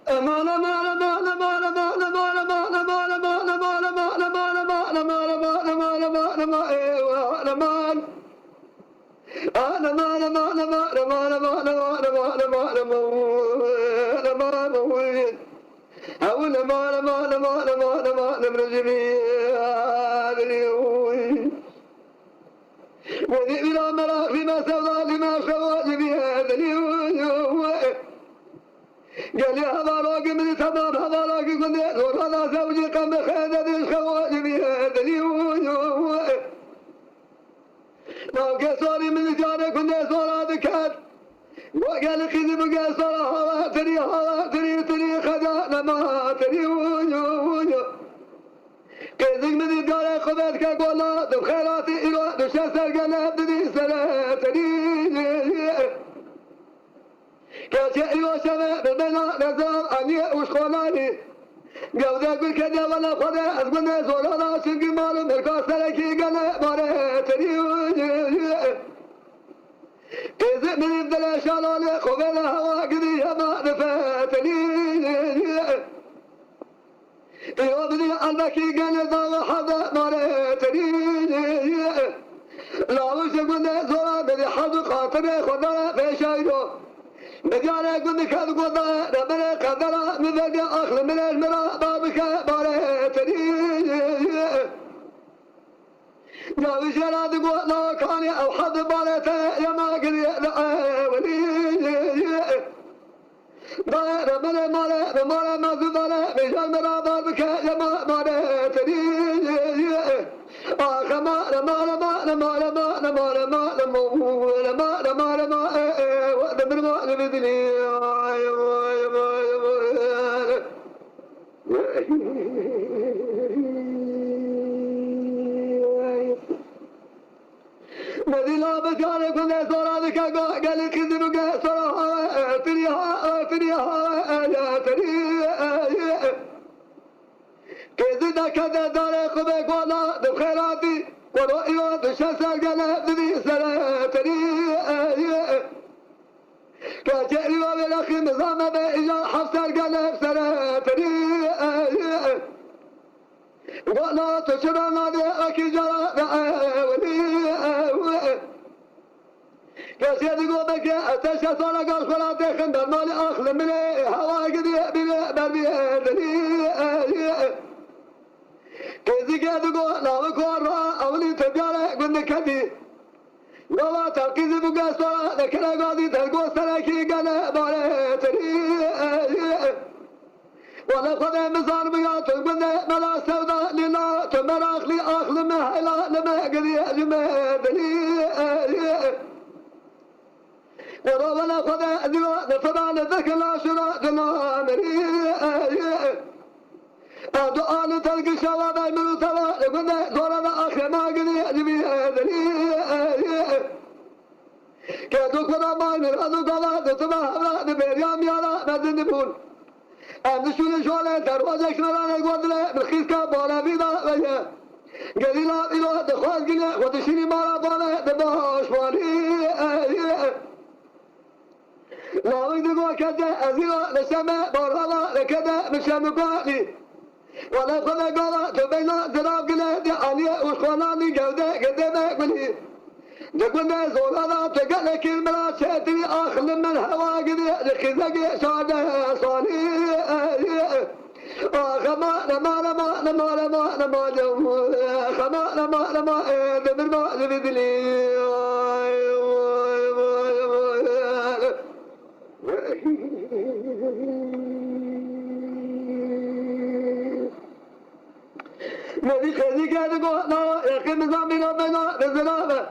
امان امان امان امان امان امان امان امان امان امان امان امان امان امان امان امان امان امان أنا ما أنا ما أنا ما أنا ما أنا ما أنا ما أنا ما أنا ما أنا ما أنا موين أنا ما أنا ما أنا ما أنا ما أنا ما أنا من الجميع اليوم وذي بلا مرا فيما سوى لما سوى بهذا اليوم قال يا هذا راقي من تمام هذا راقي كنت هذا زوجي قام بخير الخواج بهذا اليوم لو قصري من جارك كنت صورة ذكر وقال خذ بقى صورة تري خدانا ما تري ونيو كذب من جارك خذت كقولا دخلاتي إلى دشاسر قلب دي سنة تري كاشي وشباب بنا نزار أني وشخولاني قوضك بالكدى ولا خذا أزمنا صورة شنقي مالو مركز سلكي قلب ماري تري كذب من الدلا شلالي خبل هوا قدي ما نفاتني يوبني قلبكي قال ضاغ حدا مريتني لا وش قلنا زورا بدي حد خاطري خضرا في شايدو بديانا قلنا كذ قضا ربنا قدرا من ذلك أخل من المرا بابك مريتني لا وجراد قولا كان أو حد بالته يا ما قري ولي دار من مال ما زبالة بجال مرا بك يا ما تري آخ ما ودمر ما بدني مدينة بجارة كنا صورة ذكا قال كذب قال صورة تريها لا تري كذب كذا دار خبك ولا بخيراتي ورؤيا بشمس قال ذي سنة تري كجري وبالأخي مزامة بإجا حفص قال سنة تري ولا تشرع نادي أكي جرى ولي كسيدي قوبك أتشى صورة قال خلاتي خندر مالي أخل مني هوا قدي بربي كذي كذي قول لا بكورا أولي تبيالي قلنا كذي قولا تركيزي بقى صورة ذكرا قاضي تلقو سلاكي قال مالي تري ولا خذ مزار بيات قلنا ملا سودا لنا تمر أخلي أخل مهلا لما قدي جمدني ولا خذ ذرا فبعد ذاك لا شرا دنا مري أدعى تلقي شواب من ترى قلنا زورنا أخي ما قدي جمدني كدوك ولا ما من أدو قلا تتبع بيريام يلا مدن بول أمشون شوالة دروازة شنالة قدرة بالخيسة بالا بيدا ويا قليلا إلى دخول قلة ودشيني مارا بالا دباش بالي لا بيدقوا كذا أزيلا لسما بالا لكذا مشام بالي ولا خذ قلا تبينا دراب قلة دعانية وشوالاني جودة قدامة قلي دقنا زولانا تقل كلمة شاتي أخل من هوا قدي لخزق شادة صالي خما نما دمر ما زبدلي مدي خزي كذا قلنا يقيم زمينا بنا نزلنا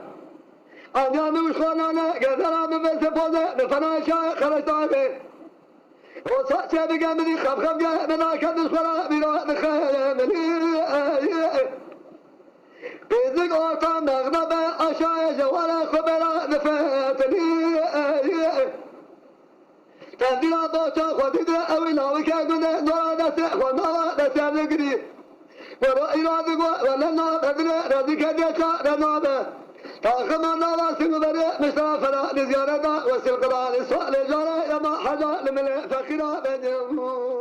أنا وشخانا قدرنا بفلسفة بفناشا خرجتاك وصحت بجنبي خب من كان الصلاة بلا بخير مني إذا قلت مغنب أشاي جوالا خبلا نفاتني تنزل بوتا خديد أوي لاوي كأجنة نورا دس ونورا دس نجري ورأي رادق ولنا بدر رادق كذا رنابه Takıman davasını verip misafira, biz yarada ve silkıda, suali cara, yama haca, limile, fakira benim.